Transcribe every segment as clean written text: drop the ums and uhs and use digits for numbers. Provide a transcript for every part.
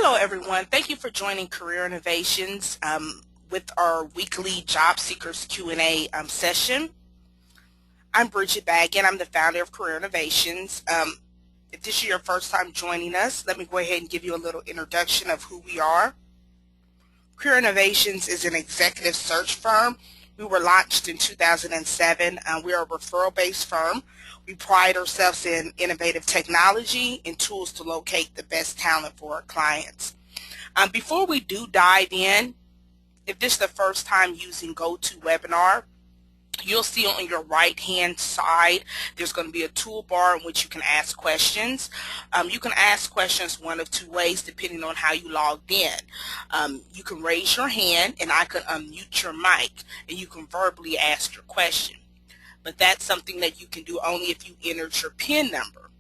Hello, everyone. Thank you for joining Career Innovations with our weekly Job Seekers Q&A session. I'm Bridget Baggin. I'm the founder of Career Innovations. If this is your first time joining us, let me go ahead and give you a little introduction of who we are. Career Innovations is an executive search firm. We were launched in 2007. We are a referral-based firm. We pride ourselves in innovative technology and tools to locate the best talent for our clients. Before we do dive in, if this is the first time using GoToWebinar, you'll see on your right hand side there's going to be a toolbar in which you can ask questions. You can ask questions one of two ways depending on how you logged in. You can raise your hand and I can unmute your mic and you can verbally ask your question. But that's something that you can do only if you entered your PIN number.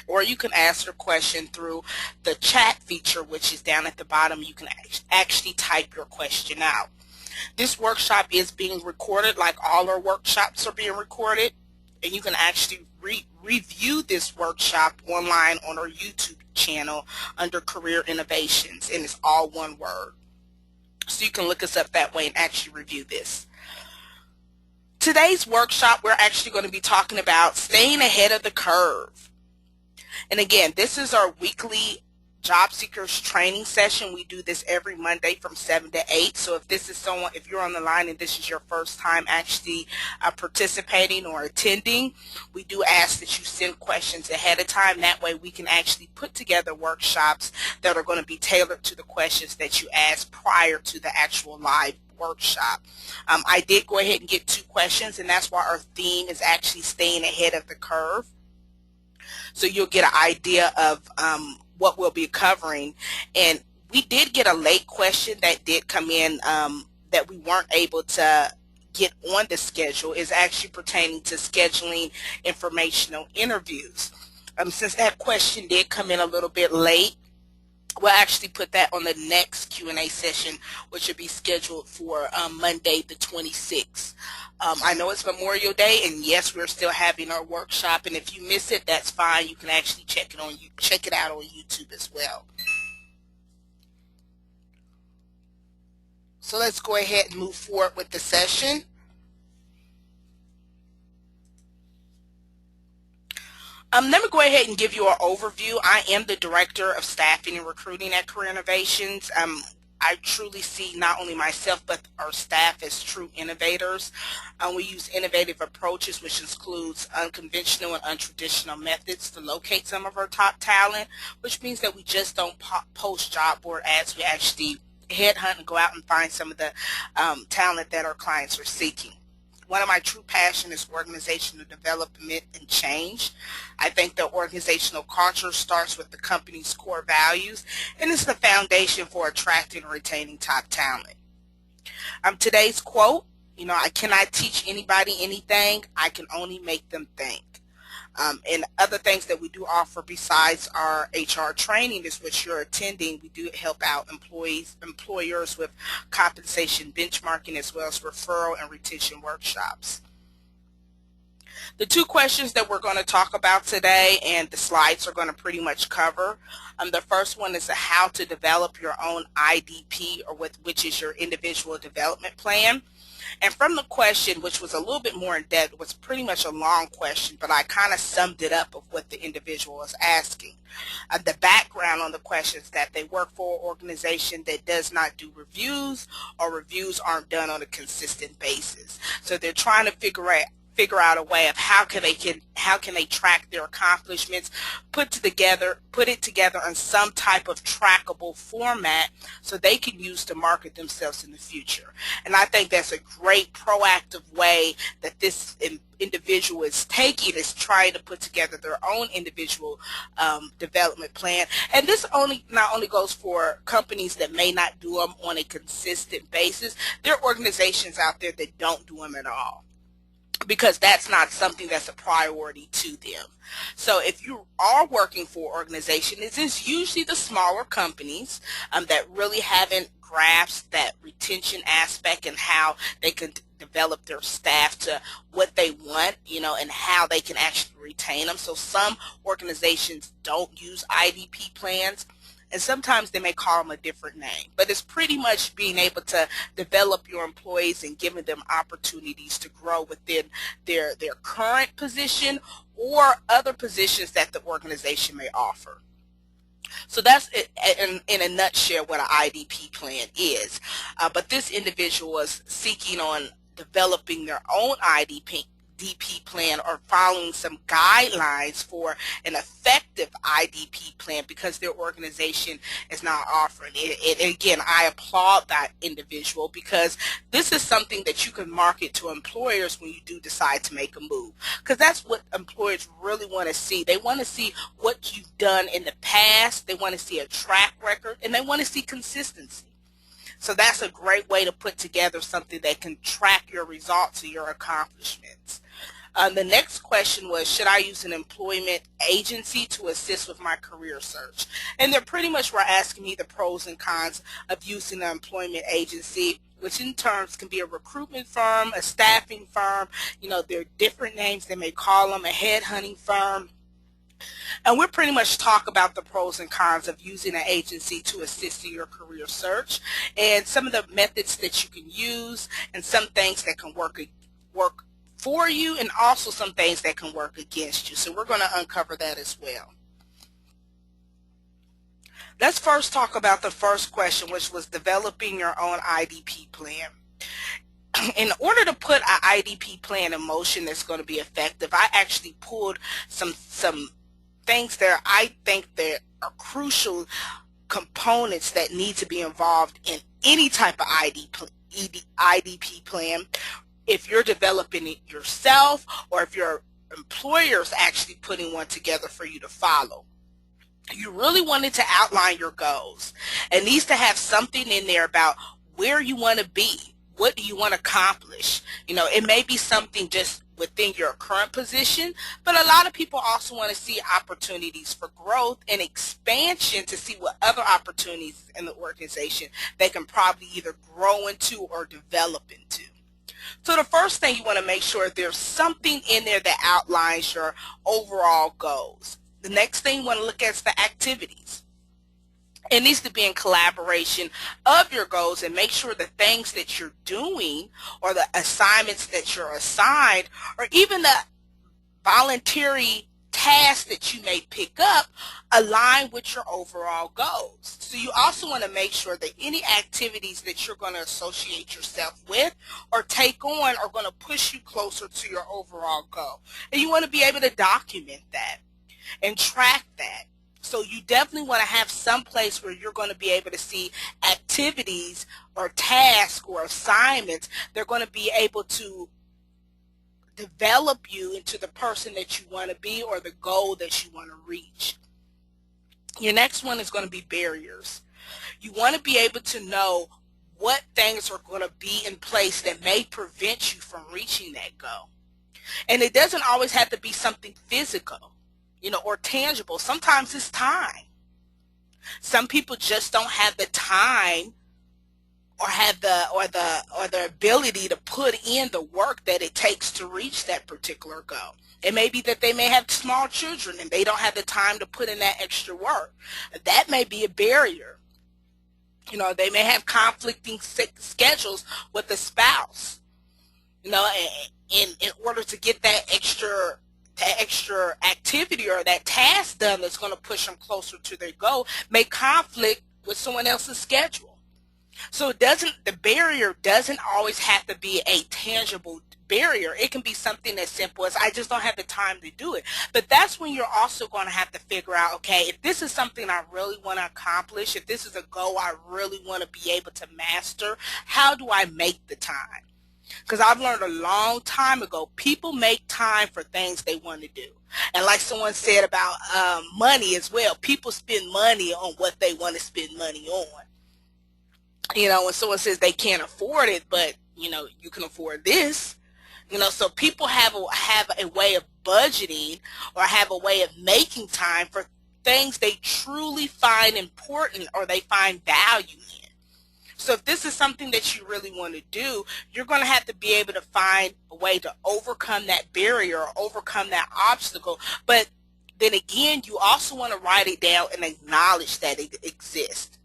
Or you can ask your question through the chat feature, which is down at the bottom. You can actually type your question out. This workshop is being recorded, like all our workshops are being recorded, and you can actually review this workshop online on our YouTube channel under Career Innovations, and it's all one word. So you can look us up that way and actually review this. Today's workshop, we're actually going to be talking about staying ahead of the curve. And again, this is our weekly Job Seekers training session. We do this every Monday from 7 to 8. So if this is someone, if you're on the line and this is your first time actually participating or attending, we do ask that you send questions ahead of time. That way we can actually put together workshops that are going to be tailored to the questions that you ask prior to the actual live workshop. I did go ahead and get 2 questions, and that's why our theme is actually staying ahead of the curve. So you'll get an idea of what we'll be covering. And we did get a late question that did come in that we weren't able to get on the schedule. Is actually pertaining to scheduling informational interviews. Since that question did come in a little bit late, we'll actually put that on the next Q&A session, which will be scheduled for Monday the 26th. I know it's Memorial Day, and yes, we're still having our workshop, and if you miss it, that's fine. You can actually check it out on YouTube as well. So let's go ahead and move forward with the session. Let me go ahead and give you an overview. I am the Director of Staffing and Recruiting at Career Innovations. I truly see not only myself but our staff as true innovators. We use innovative approaches, which includes unconventional and untraditional methods to locate some of our top talent, which means that we just don't post job board ads. We actually headhunt and go out and find some of the talent that our clients are seeking. One of my true passions is organizational development and change. I think the organizational culture starts with the company's core values, and it's the foundation for attracting and retaining top talent. Today's quote, I cannot teach anybody anything, I can only make them think. And other things that we do offer besides our HR training is which you're attending. We do help out employers with compensation benchmarking as well as referral and retention workshops. The 2 questions that we're going to talk about today, and the slides are going to pretty much cover. The first one is how to develop your own IDP, or which is your individual development plan. And from the question, which was a little bit more in depth, it was pretty much a long question, but I kind of summed it up of what the individual was asking. The background on the questions that they work for an organization that does not do reviews, or reviews aren't done on a consistent basis. So they're trying to figure out a way of how can they track their accomplishments, put it together in some type of trackable format so they can use to market themselves in the future. And I think that's a great proactive way that this individual is taking, is trying to put together their own individual development plan. And this not only goes for companies that may not do them on a consistent basis. There are organizations out there that don't do them at all, because that's not something that's a priority to them. So if you are working for an organization, this is usually the smaller companies that really haven't grasped that retention aspect and how they can develop their staff to what they want, and how they can actually retain them. So some organizations don't use IDP plans. and sometimes they may call them a different name, but it's pretty much being able to develop your employees and giving them opportunities to grow within their current position or other positions that the organization may offer. So that's it, in a nutshell what an IDP plan is. But this individual was seeking on developing their own DP plan or following some guidelines for an effective IDP plan because their organization is not offering it. And again, I applaud that individual because this is something that you can market to employers when you do decide to make a move, because that's what employers really want to see. They want to see what you've done in the past, they want to see a track record, and they want to see consistency. So that's a great way to put together something that can track your results and your accomplishments. The next question was, should I use an employment agency to assist with my career search? And they're pretty much were asking me the pros and cons of using an employment agency, which in terms can be a recruitment firm, a staffing firm. There are different names they may call them, a headhunting firm. And we're pretty much talk about the pros and cons of using an agency to assist in your career search and some of the methods that you can use and some things that can work for you and also some things that can work against you. So we're going to uncover that as well. Let's first talk about the first question, which was developing your own IDP plan. In order to put an IDP plan in motion that's going to be effective, I actually pulled some things that I think that are crucial components that need to be involved in any type of IDP plan. If you're developing it yourself or if your employer's actually putting one together for you to follow. You really wanted to outline your goals. It needs to have something in there about where you want to be. What do you want to accomplish? It may be something just within your current position, but a lot of people also want to see opportunities for growth and expansion to see what other opportunities in the organization they can probably either grow into or develop into. So the first thing you want to make sure there's something in there that outlines your overall goals. The next thing you want to look at is the activities. It needs to be in collaboration of your goals and make sure the things that you're doing or the assignments that you're assigned or even the voluntary tasks that you may pick up align with your overall goals. So you also want to make sure that any activities that you're going to associate yourself with or take on are going to push you closer to your overall goal. And you want to be able to document that and track that. So you definitely want to have some place where you're going to be able to see activities or tasks or assignments. They're going to be able to develop you into the person that you want to be or the goal that you want to reach. Your next one is going to be barriers. You want to be able to know what things are going to be in place that may prevent you from reaching that goal. And it doesn't always have to be something physical, or tangible. Sometimes it's time. Some people just don't have the time or have the ability to put in the work that it takes to reach that particular goal. It may be that they may have small children and they don't have the time to put in that extra work. That may be a barrier. They may have conflicting schedules with the spouse. In order to get that extra activity or that task done that's going to push them closer to their goal may conflict with someone else's schedule. So the barrier doesn't always have to be a tangible barrier. It can be something as simple as I just don't have the time to do it. But that's when you're also going to have to figure out, okay, if this is something I really want to accomplish, if this is a goal I really want to be able to master, how do I make the time? Because I've learned a long time ago, people make time for things they want to do. And like someone said about money as well, people spend money on what they want to spend money on. When someone says they can't afford it, but, you can afford this. So people have a way of budgeting or have a way of making time for things they truly find important or they find value in. So if this is something that you really want to do, you're going to have to be able to find a way to overcome that barrier or overcome that obstacle. But then again, you also want to write it down and acknowledge that it exists.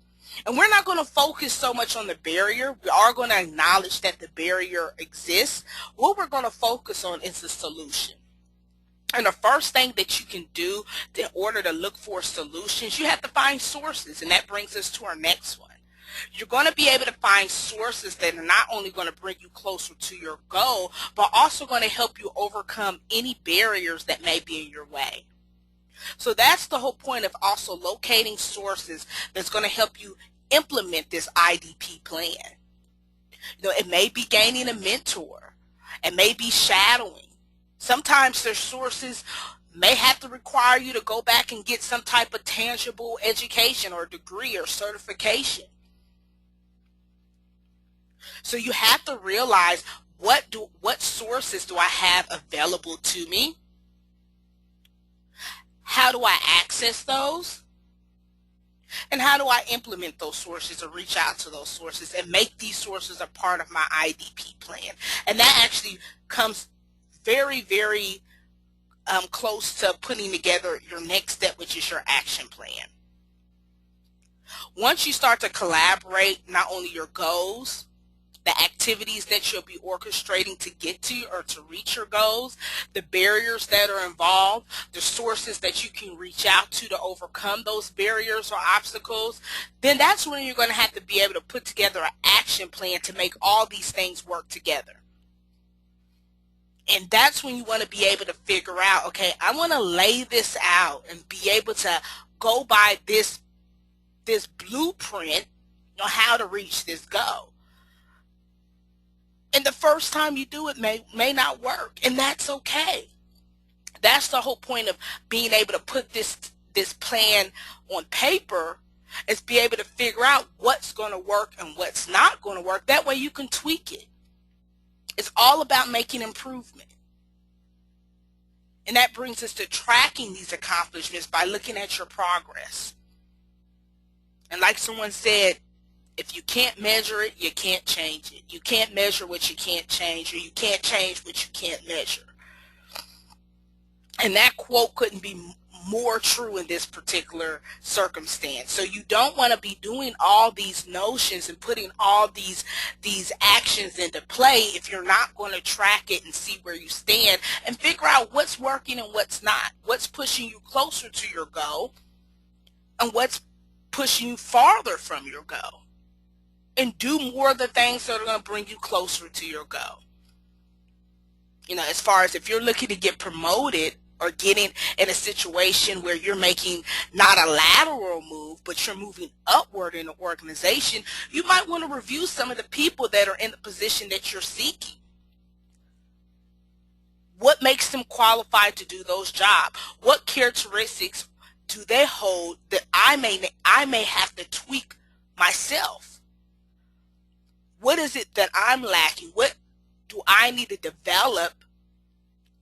And we're not going to focus so much on the barrier. We are going to acknowledge that the barrier exists. What we're going to focus on is the solution. And the first thing that you can do in order to look for solutions, you have to find sources. And that brings us to our next one. You're going to be able to find sources that are not only going to bring you closer to your goal, but also going to help you overcome any barriers that may be in your way. So that's the whole point of also locating sources that's going to help you implement this IDP plan. It may be gaining a mentor. It may be shadowing. Sometimes their sources may have to require you to go back and get some type of tangible education or degree or certification. So you have to realize what sources do I have available to me? How do I access those? And how do I implement those sources or reach out to those sources and make these sources a part of my IDP plan? And that actually comes very, very close to putting together your next step, which is your action plan. Once you start to collaborate not only your goals, the activities that you'll be orchestrating to get to or to reach your goals, the barriers that are involved, the sources that you can reach out to overcome those barriers or obstacles, then that's when you're going to have to be able to put together an action plan to make all these things work together. And that's when you want to be able to figure out, okay, I want to lay this out and be able to go by this blueprint on how to reach this goal. And the first time you do it may not work, and that's okay. That's the whole point of being able to put this plan on paper, is be able to figure out what's going to work and what's not going to work. That way you can tweak it. It's all about making improvement. And that brings us to tracking these accomplishments by looking at your progress. And like someone said, if you can't measure it, you can't change it. You can't measure what you can't change, or you can't change what you can't measure. And that quote couldn't be more true in this particular circumstance. So you don't want to be doing all these notions and putting all these actions into play if you're not going to track it and see where you stand and figure out what's working and what's not, what's pushing you closer to your goal and what's pushing you farther from your goal. And do more of the things that are going to bring you closer to your goal. As far as if you're looking to get promoted or getting in a situation where you're making not a lateral move, but you're moving upward in the organization, you might want to review some of the people that are in the position that you're seeking. What makes them qualified to do those jobs? What characteristics do they hold that I may have to tweak myself? What is it that I'm lacking? What do I need to develop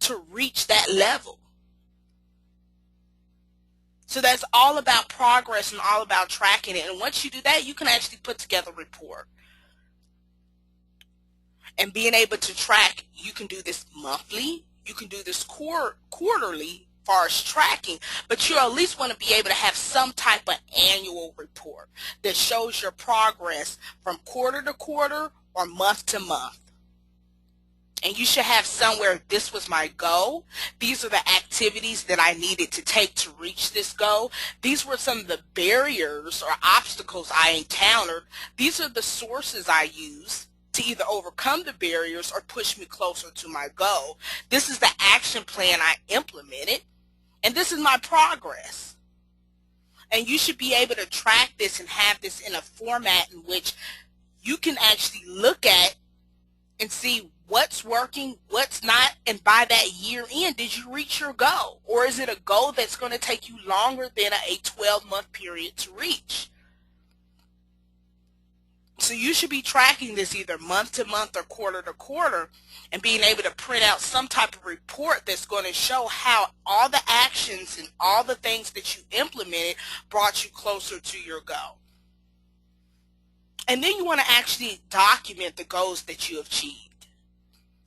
to reach that level? So that's all about progress and all about tracking it. And once you do that, you can actually put together a report. And being able to track, you can do this monthly, you can do this quarterly as far as tracking, but you at least want to be able to have some type of annual report that shows your progress from quarter to quarter or month to month. And you should have somewhere, this was my goal. These are the activities that I needed to take to reach this goal. These were some of the barriers or obstacles I encountered. These are the sources I used to either overcome the barriers or push me closer to my goal. This is the action plan I implemented, and this is my progress. And you should be able to track this and have this in a format in which you can actually look at and see what's working, what's not, and by that year end, did you reach your goal? Or is it a goal that's going to take you longer than a 12-month period to reach? So you should be tracking this either month to month or quarter to quarter and being able to print out some type of report that's going to show how all the actions and all the things that you implemented brought you closer to your goal. And then you want to actually document the goals that you achieved.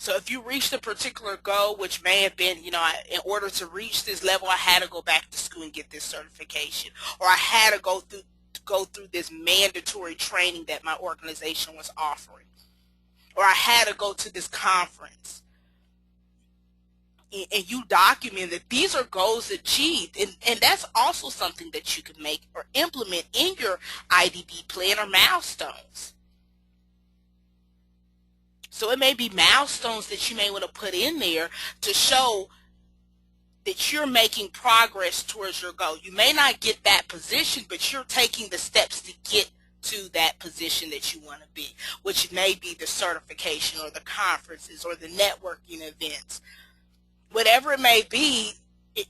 So if you reached a particular goal, which may have been, in order to reach this level, I had to go back to school and get this certification, or I had to go through this mandatory training that my organization was offering, or I had to go to this conference, and you document that these are goals achieved, and that's also something that you can make or implement in your IDB plan or milestones. So it may be milestones that you may want to put in there to show that you're making progress towards your goal. You may not get that position, but you're taking the steps to get to that position that you want to be, which may be the certification or the conferences or the networking events. Whatever it may be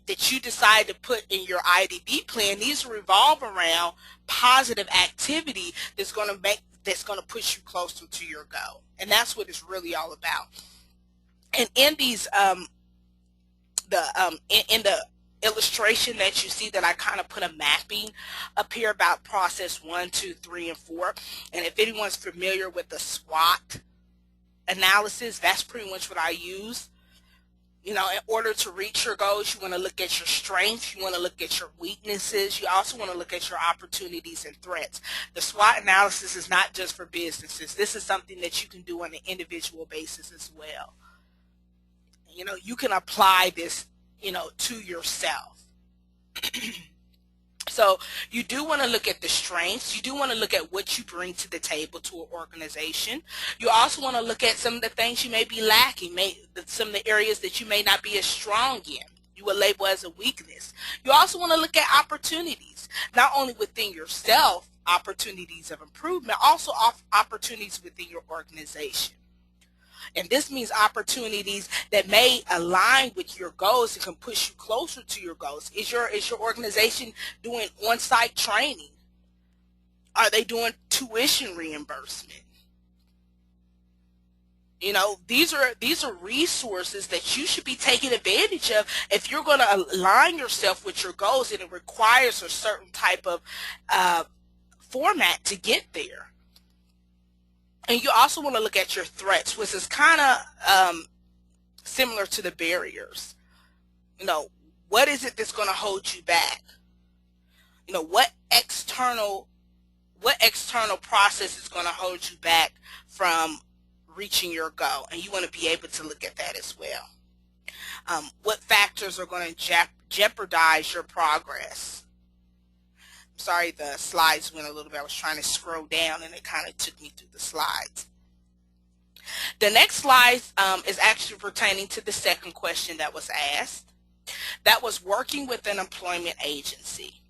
that you decide to put in your IDB plan, these revolve around positive activity that's going to push you closer to your goal. And that's what it's really all about. And in these in the illustration that you see, that I kind of put a mapping up here about process 1, 2, 3, and 4. And if anyone's familiar with the SWOT analysis, that's pretty much what I use. In order to reach your goals, you want to look at your strengths, you want to look at your weaknesses, you also want to look at your opportunities and threats. The SWOT analysis is not just for businesses. This is something that you can do on an individual basis as well. You can apply this, to yourself. So you do want to look at the strengths. You do want to look at what you bring to the table to an organization. You also want to look at some of the things you may be lacking, some of the areas that you may not be as strong in. You will label as a weakness. You also want to look at opportunities, not only within yourself, opportunities of improvement, also opportunities within your organization. And this means opportunities that may align with your goals and can push you closer to your goals. Is your organization doing on-site training? Are they doing tuition reimbursement? These are resources that you should be taking advantage of if you're going to align yourself with your goals, and it requires a certain type of format to get there. And you also want to look at your threats, which is kind of similar to the barriers. What is it that's going to hold you back? What external process is going to hold you back from reaching your goal? And you want to be able to look at that as well. What factors are going to jeopardize your progress? Sorry, the slides went a little bit. I was trying to scroll down and it kind of took me through the slides. The next slide is actually pertaining to the second question that was asked. That was working with an employment agency.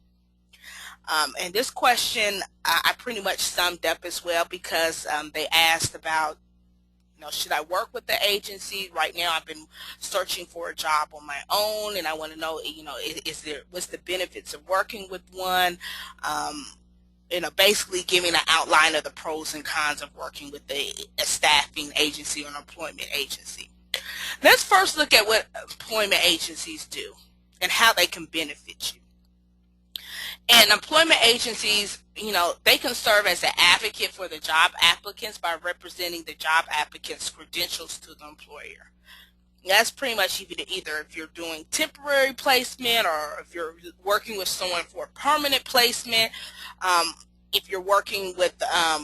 And this question I pretty much summed up as well, because they asked about, should I work with the agency? Right now I've been searching for a job on my own, and I want to know, what's the benefits of working with one? Basically giving an outline of the pros and cons of working with a staffing agency or an employment agency. Let's first look at what employment agencies do and how they can benefit you. And employment agencies, they can serve as an advocate for the job applicants by representing the job applicant's credentials to the employer. That's pretty much either if you're doing temporary placement, or if you're working with someone for a permanent placement, if you're working with a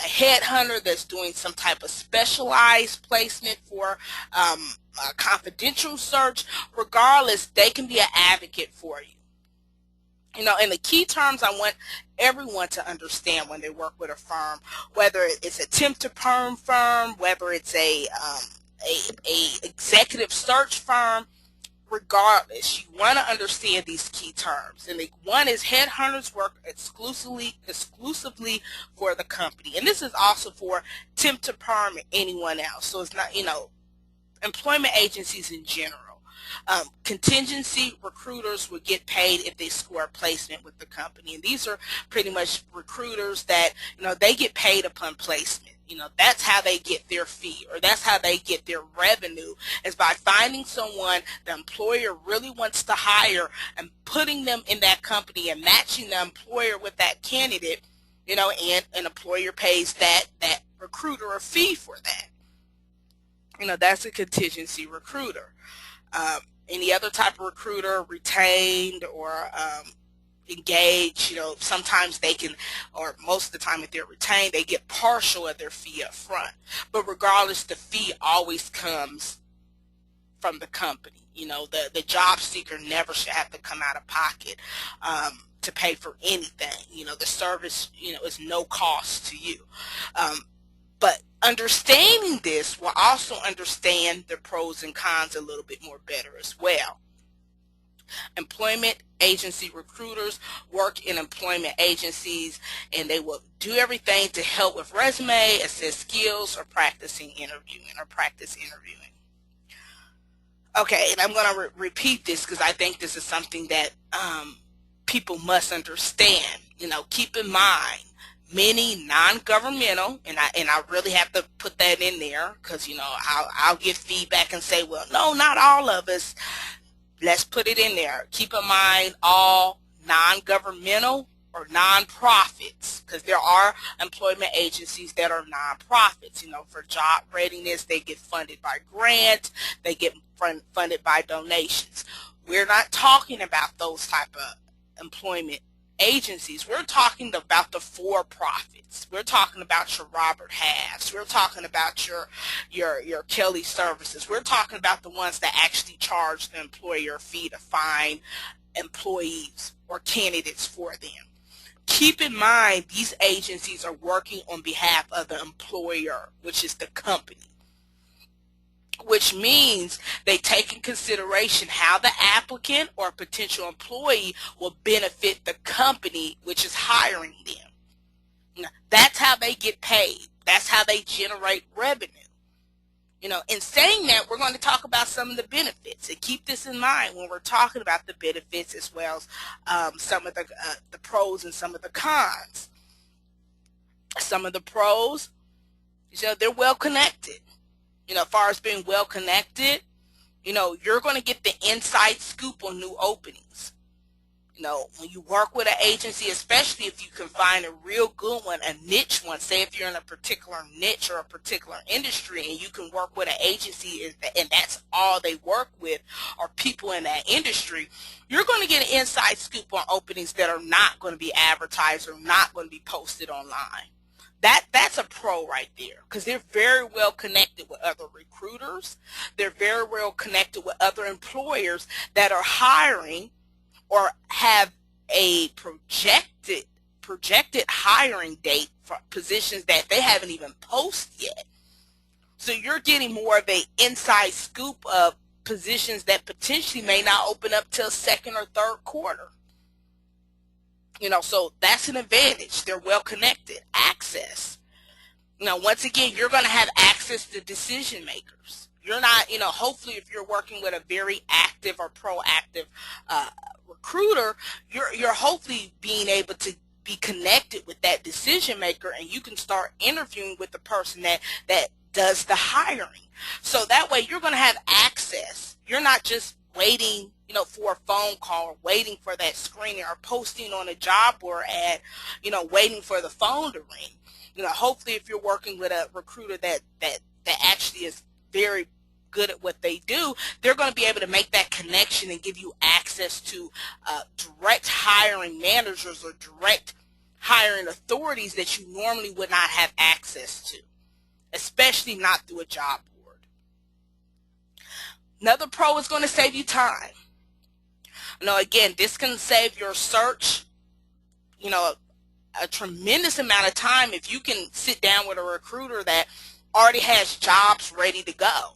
headhunter that's doing some type of specialized placement for a confidential search. Regardless, they can be an advocate for you. And the key terms I want everyone to understand when they work with a firm, whether it's a temp to perm firm, whether it's a executive search firm, regardless, you want to understand these key terms. And one is headhunters work exclusively for the company. And this is also for temp to perm and anyone else. So it's not, employment agencies in general. Contingency recruiters will get paid if they score a placement with the company. And these are pretty much recruiters that, they get paid upon placement. That's how they get their fee, or that's how they get their revenue, is by finding someone the employer really wants to hire and putting them in that company and matching the employer with that candidate, and an employer pays that recruiter a fee for that. That's a contingency recruiter. Um, any other type of recruiter, retained or engaged, sometimes they can, or most of the time if they're retained, they get partial of their fee up front. But regardless, the fee always comes from the company. The job seeker never should have to come out of pocket to pay for anything. The service, is no cost to you. Um, but understanding this will also understand the pros and cons a little bit more better as well. Employment agency recruiters work in employment agencies, and they will do everything to help with resume, assess skills, or practice interviewing. Okay, and I'm going to repeat this because I think this is something that people must understand. Keep in mind, many non-governmental, and I really have to put that in there because I'll give feedback and say, well, no, not all of us. Let's put it in there. Keep in mind all non-governmental or non-profits, because there are employment agencies that are non-profits. For job readiness, they get funded by grants, they get funded by donations. We're not talking about those type of employment agencies. We're talking about the for-profits. We're talking about your Robert Halfs. We're talking about your Kelly Services. We're talking about the ones that actually charge the employer a fee to find employees or candidates for them. Keep in mind, these agencies are working on behalf of the employer, which is the company, which means they take in consideration how the applicant or potential employee will benefit the company which is hiring them. Now, that's how they get paid. That's how they generate revenue. In saying that, we're going to talk about some of the benefits, and keep this in mind when we're talking about the benefits as well as some of the pros and some of the cons. Some of the pros, they're well connected. As far as being well connected, you're going to get the inside scoop on new openings. When you work with an agency, especially if you can find a real good one, a niche one, say if you're in a particular niche or a particular industry and you can work with an agency and that's all they work with are people in that industry, you're going to get an inside scoop on openings that are not going to be advertised or not going to be posted online. That's a pro right there, because they're very well connected with other recruiters. They're very well connected with other employers that are hiring or have a projected hiring date for positions that they haven't even posted yet. So you're getting more of an inside scoop of positions that potentially may not open up till second or third quarter. So that's an advantage. They're well connected. Access. Once again, you're going to have access to decision makers. You're not, hopefully if you're working with a very active or proactive recruiter, you're hopefully being able to be connected with that decision maker, and you can start interviewing with the person that does the hiring. So that way you're going to have access. You're not just waiting for a phone call or waiting for that screening or posting on a job board ad, waiting for the phone to ring. Hopefully if you're working with a recruiter that actually is very good at what they do, they're going to be able to make that connection and give you access to direct hiring managers or direct hiring authorities that you normally would not have access to, especially not through a job board. Another pro is going to save you time. Again, this can save your search, a tremendous amount of time if you can sit down with a recruiter that already has jobs ready to go.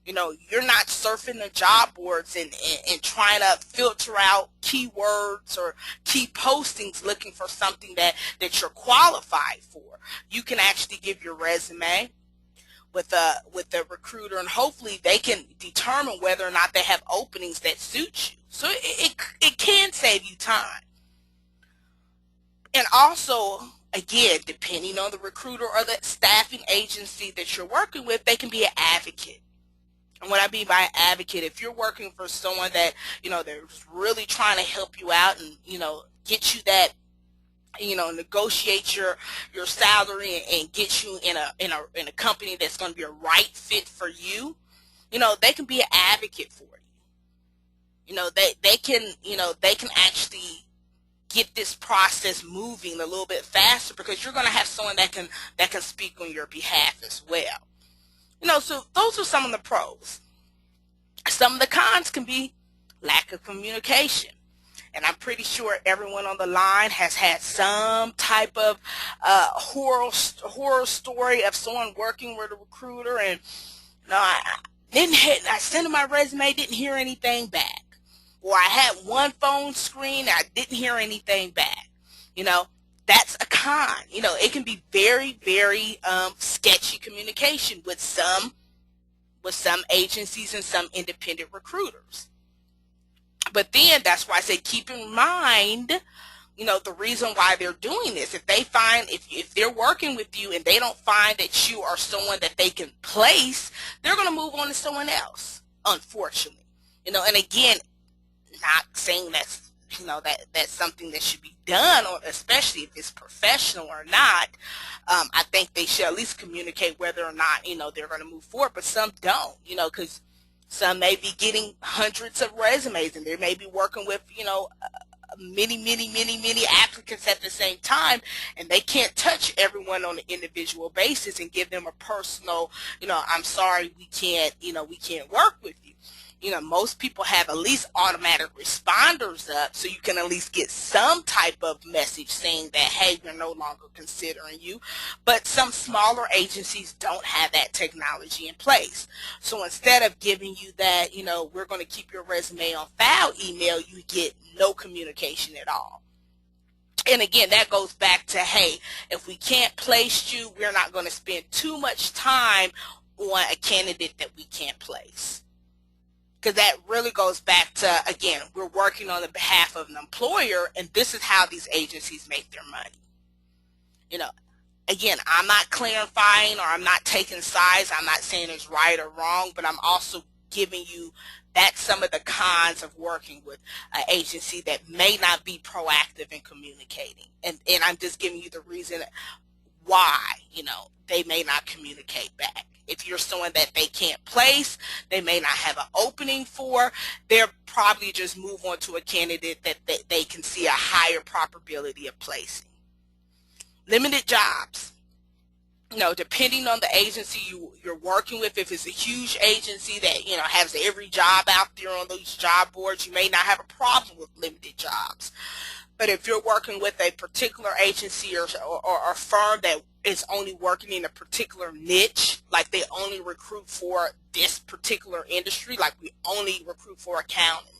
You're not surfing the job boards and trying to filter out keywords or key postings looking for something that you're qualified for. You can actually give your resume with the recruiter, and hopefully they can determine whether or not they have openings that suit you. So it can save you time. And also, again, depending on the recruiter or the staffing agency that you're working with, they can be an advocate. And what I mean by advocate, if you're working for someone that, they're really trying to help you out and, get you that negotiate your salary and get you in a company that's going to be a right fit for you. They can be an advocate for you. They can actually get this process moving a little bit faster because you're going to have someone that can speak on your behalf as well. So those are some of the pros. Some of the cons can be lack of communication. And I'm pretty sure everyone on the line has had some type of horror story of someone working with a recruiter, and I sent him my resume, didn't hear anything back, or I had one phone screen, I didn't hear anything back. That's a con. It can be very, very sketchy communication with some agencies and some independent recruiters. But then that's why I say keep in mind, the reason why they're doing this. If they're working with you and they don't find that you are someone that they can place, they're going to move on to someone else, unfortunately. And again, not saying that's something that should be done, or especially if it's professional or not. I think they should at least communicate whether or not, they're going to move forward, but some don't, because some may be getting hundreds of resumes and they may be working with, many applicants at the same time, and they can't touch everyone on an individual basis and give them a personal, I'm sorry, we can't work with you. Most people have at least automatic responders up, so you can at least get some type of message saying that, hey, we're no longer considering you. But some smaller agencies don't have that technology in place. So instead of giving you that, we're going to keep your resume on file email, you get no communication at all. And again, that goes back to, hey, if we can't place you, we're not going to spend too much time on a candidate that we can't place. Because that really goes back to, again, we're working on the behalf of an employer, and this is how these agencies make their money. Again, I'm not clarifying or I'm not taking sides. I'm not saying it's right or wrong, but I'm also giving you that's some of the cons of working with an agency that may not be proactive in communicating. And I'm just giving you the reason why, they may not communicate back. If you're someone that they can't place, they may not have an opening for, they'll probably just move on to a candidate that they can see a higher probability of placing. Limited jobs. Depending on the agency you're working with, if it's a huge agency that, has every job out there on those job boards, you may not have a problem with limited jobs. But if you're working with a particular agency or a firm that is only working in a particular niche, like they only recruit for this particular industry, like we only recruit for accounting,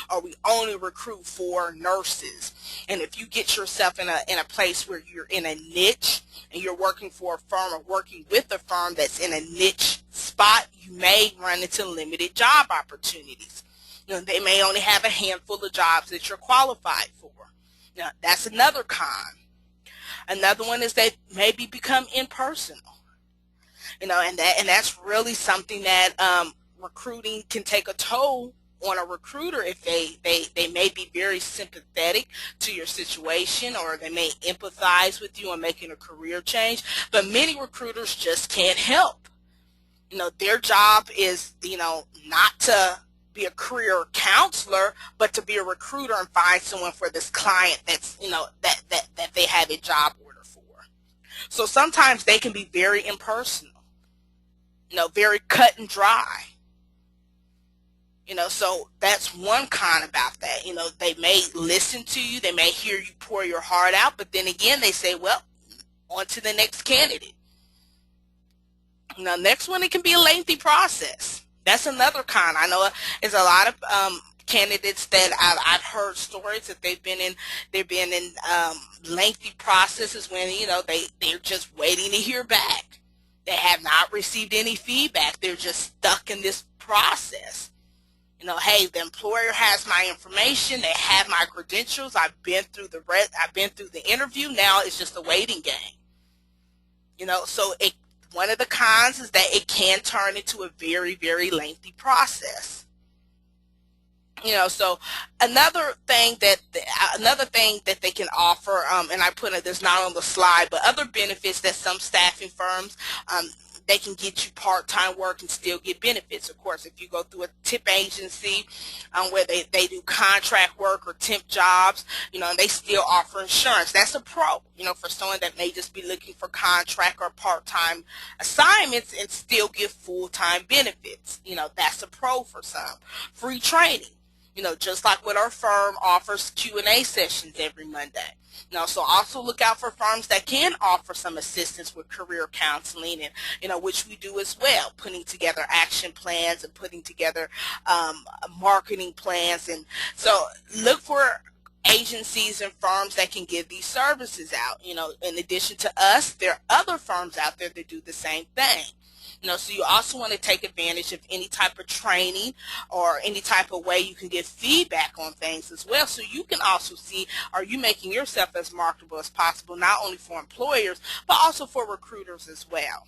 or we only recruit for nurses. And if you get yourself in a place where you're in a niche and you're working for a firm or working with a firm that's in a niche spot, you may run into limited job opportunities. They may only have a handful of jobs that you're qualified for. Now, that's another con. Another one is they maybe become impersonal. And that's really something that recruiting can take a toll on a recruiter if they may be very sympathetic to your situation, or they may empathize with you on making a career change. But many recruiters just can't help. Their job is, not to be a career counselor, but to be a recruiter and find someone for this client that's, that they have a job order for. So sometimes they can be very impersonal, very cut and dry. So that's one con about that. They may listen to you, they may hear you pour your heart out, but then again, they say, well, on to the next candidate. Next one, it can be a lengthy process. That's another con. I know there's a lot of candidates that I've heard stories that they've been in lengthy processes when, they're just waiting to hear back. They have not received any feedback. They're just stuck in this process. Hey, the employer has my information. They have my credentials. I've been through the interview. Now it's just a waiting game. So one of the cons is that it can turn into a very, very lengthy process. So another thing that they can offer, and I put it, there's not on the slide, but other benefits that some staffing firms, um, they can get you part-time work and still get benefits. Of course, if you go through a tip agency, where they do contract work or temp jobs, and they still offer insurance. That's a pro, for someone that may just be looking for contract or part-time assignments and still get full-time benefits. That's a pro for some. Free training. Just like what our firm offers Q&A sessions every Monday. So also look out for firms that can offer some assistance with career counseling, and which we do as well, putting together action plans and putting together marketing plans. And so look for agencies and firms that can give these services out. In addition to us, there are other firms out there that do the same thing. So you also want to take advantage of any type of training or any type of way you can get feedback on things as well. So you can also see, are you making yourself as marketable as possible, not only for employers, but also for recruiters as well.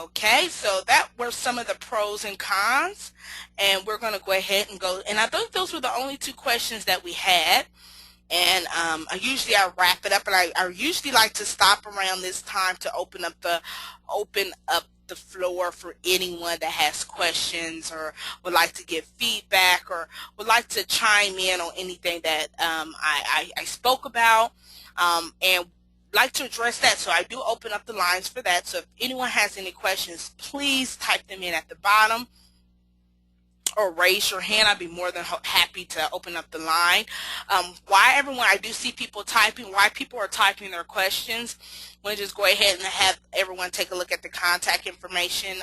Okay, so that were some of the pros and cons, and we're going to go ahead and go, and I think those were the only two questions that we had. And I wrap it up, and I usually like to stop around this time to open up the floor for anyone that has questions or would like to give feedback or would like to chime in on anything that I spoke about, and like to address that. So I do open up the lines for that. So if anyone has any questions, please type them in at the bottom or raise your hand. I'd be more than happy to open up the line. Why everyone, I do see people typing, why people are typing their questions. I'm going to just go ahead and have everyone take a look at the contact information.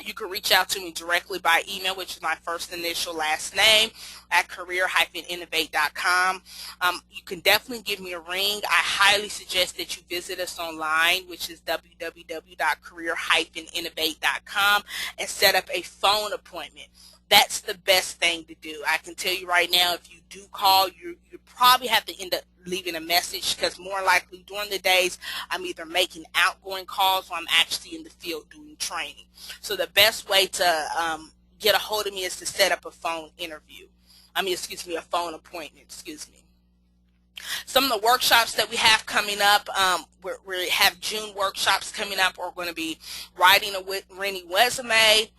You can reach out to me directly by email, which is my first initial last name at career-innovate.com. You can definitely give me a ring. I highly suggest that you visit us online, which is www.career-innovate.com, and set up a phone appointment. That's the best thing to do. I can tell you right now, if you do call, you probably have to end up leaving a message, because more likely during the days I'm either making outgoing calls or I'm actually in the field doing training. So the best way to get a hold of me is to set up a phone interview. A phone appointment, excuse me. Some of the workshops that we have coming up, we have June workshops coming up. We're going to be writing a winning resume,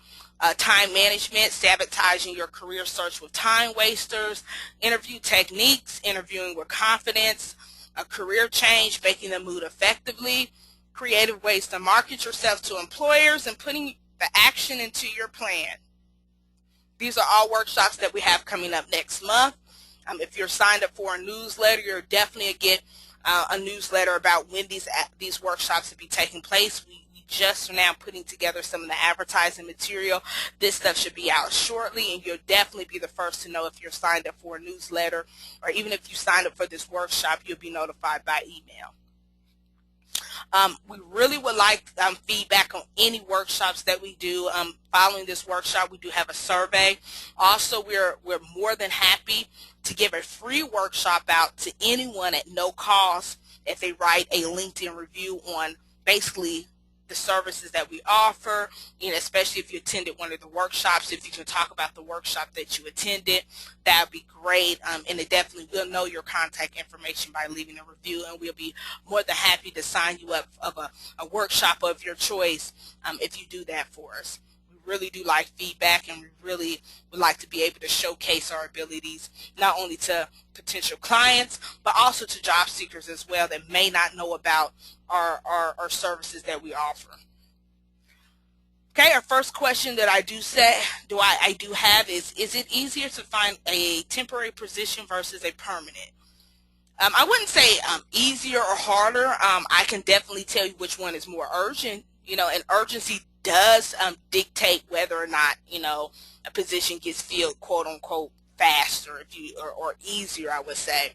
time management, sabotaging your career search with time wasters, interview techniques, interviewing with confidence, a career change, making the mood effectively, creative ways to market yourself to employers, and putting the action into your plan. These are all workshops that we have coming up next month. If you're signed up for a newsletter, you're definitely going to get a newsletter about when these workshops will be taking place. We just are now putting together some of the advertising material. This stuff should be out shortly, and you'll definitely be the first to know if you're signed up for a newsletter, or even if you signed up for this workshop, you'll be notified by email. We really would like feedback on any workshops that we do. Following this workshop, we do have a survey. Also, we're more than happy to give a free workshop out to anyone at no cost if they write a LinkedIn review on basically the services that we offer, especially if you attended one of the workshops. If you can talk about the workshop that you attended, that would be great. And it definitely will know your contact information by leaving a review, and we'll be more than happy to sign you up of a workshop of your choice if you do that for us. We really do like feedback, and we really would like to be able to showcase our abilities not only to potential clients, but also to job seekers as well that may not know about our services that we offer. Okay, our first question that I do have is it easier to find a temporary position versus a permanent? I wouldn't say easier or harder. I can definitely tell you which one is more urgent. And urgency does dictate whether or not a position gets filled, quote unquote, faster, or easier, I would say.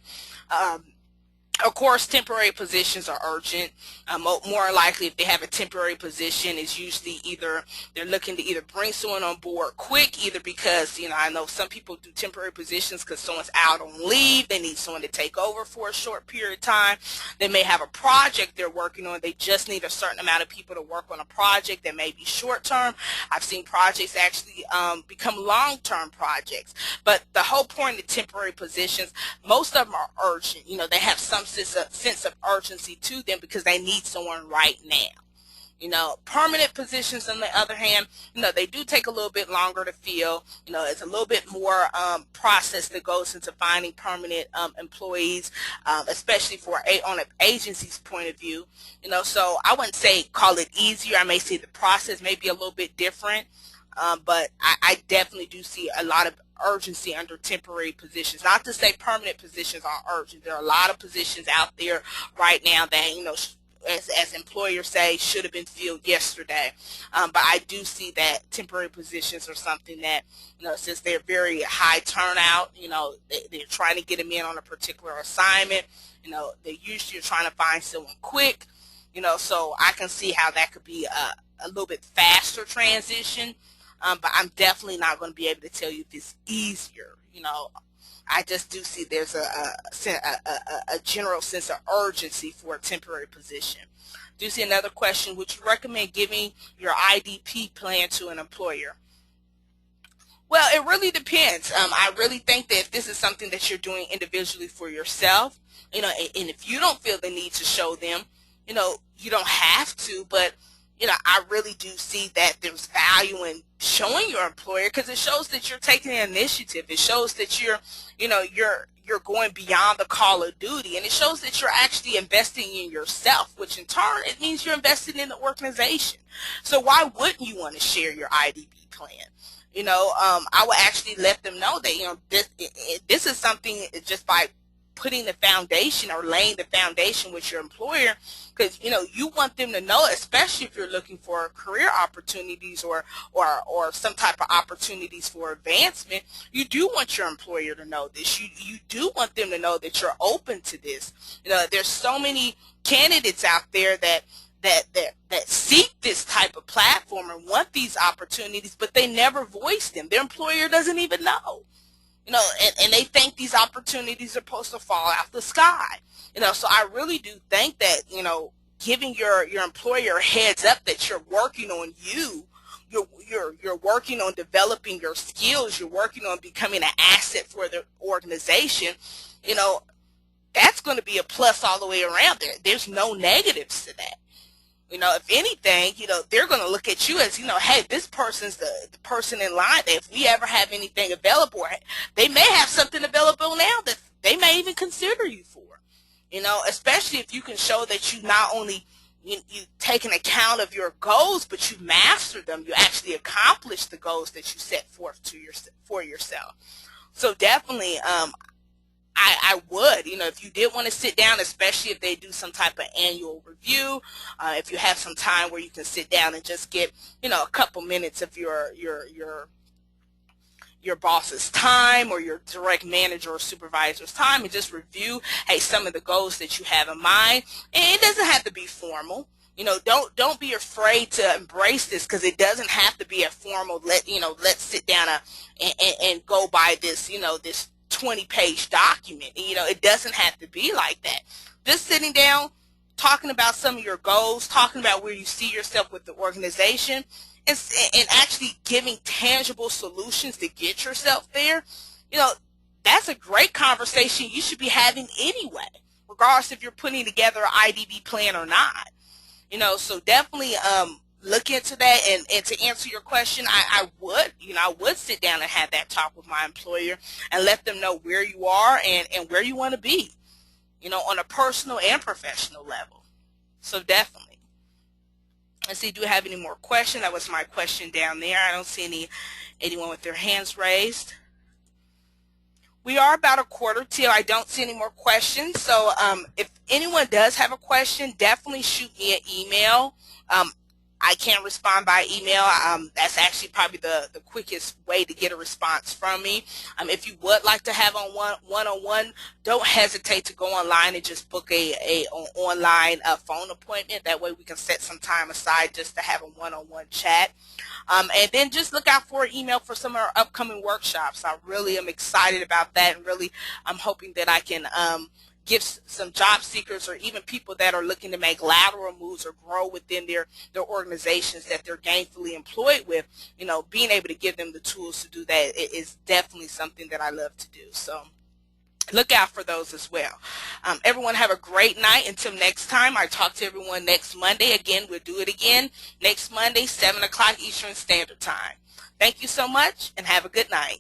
Of course, temporary positions are urgent. More likely, if they have a temporary position, it's usually either they're looking to either bring someone on board quick, either because, I know some people do temporary positions because someone's out on leave, they need someone to take over for a short period of time. They may have a project they're working on, they just need a certain amount of people to work on a project that may be short term. I've seen projects actually become long-term projects. But the whole point of temporary positions, most of them are urgent. They have some sense of urgency to them because they need someone right now. Permanent positions, on the other hand, they do take a little bit longer to fill. It's a little bit more process that goes into finding permanent employees, especially on an agency's point of view. So I wouldn't say call it easier. I may say the process may be a little bit different, but I definitely do see a lot of urgency under temporary positions. Not to say permanent positions are urgent. There are a lot of positions out there right now that, as employers say, should have been filled yesterday. But I do see that temporary positions are something that, since they're very high turnout, they're trying to get them in on a particular assignment. They usually are trying to find someone quick. So I can see how that could be a little bit faster transition. But I'm definitely not going to be able to tell you if it's easier. I just do see there's a general sense of urgency for a temporary position. Do you see another question? Would you recommend giving your IDP plan to an employer? Well, it really depends. I really think that if this is something that you're doing individually for yourself, and if you don't feel the need to show them, you don't have to, but I really do see that there's value in showing your employer because it shows that you're taking the initiative. It shows that you're going beyond the call of duty, and it shows that you're actually investing in yourself, which in turn it means you're investing in the organization. So why wouldn't you want to share your IDB plan? I would actually let them know that this is something just by putting the foundation or laying the foundation with your employer, because you want them to know, especially if you're looking for career opportunities or some type of opportunities for advancement. You do want your employer to know this. You do want them to know that you're open to this. There's so many candidates out there that seek this type of platform and want these opportunities, but they never voice them. Their employer doesn't even know. And they think these opportunities are supposed to fall out the sky. So I really do think that, giving your employer a heads up that you're working on you're working on developing your skills, you're working on becoming an asset for the organization, that's going to be a plus all the way around there. There's no negatives to that. If anything, they're going to look at you as, hey, this person's the person in line that if we ever have anything available, they may have something available now that they may even consider you for, especially if you can show that you not only you take an account of your goals, but you master them. You actually accomplish the goals that you set forth for yourself. So definitely, I would, if you did want to sit down, especially if they do some type of annual review, if you have some time where you can sit down and just get, a couple minutes of your boss's time or your direct manager or supervisor's time and just review, hey, some of the goals that you have in mind. And it doesn't have to be formal. Don't be afraid to embrace this, because it doesn't have to be a formal, let's sit down and go by this, this 20-page document. It doesn't have to be like that. Just sitting down, talking about some of your goals, talking about where you see yourself with the organization, and actually giving tangible solutions to get yourself there, that's a great conversation you should be having anyway, regardless if you're putting together an IDB plan or not. So definitely look into that, and to answer your question, I would sit down and have that talk with my employer and let them know where you are and where you want to be, on a personal and professional level. So definitely. Let's see, do we have any more questions? That was my question down there. I don't see anyone with their hands raised. We are about a quarter till. I don't see any more questions. So if anyone does have a question, definitely shoot me an email. I can't respond by email. That's actually probably the quickest way to get a response from me. If you would like to have on one-on-one, don't hesitate to go online and just book a online phone appointment. That way we can set some time aside just to have a one-on-one chat. And then just look out for an email for some of our upcoming workshops. I really am excited about that, and really I'm hoping that I can give some job seekers or even people that are looking to make lateral moves or grow within their organizations that they're gainfully employed with, being able to give them the tools to do that is definitely something that I love to do. So look out for those as well. Everyone have a great night. Until next time, I talk to everyone next Monday. Again, we'll do it again next Monday, 7 o'clock Eastern Standard Time. Thank you so much, and have a good night.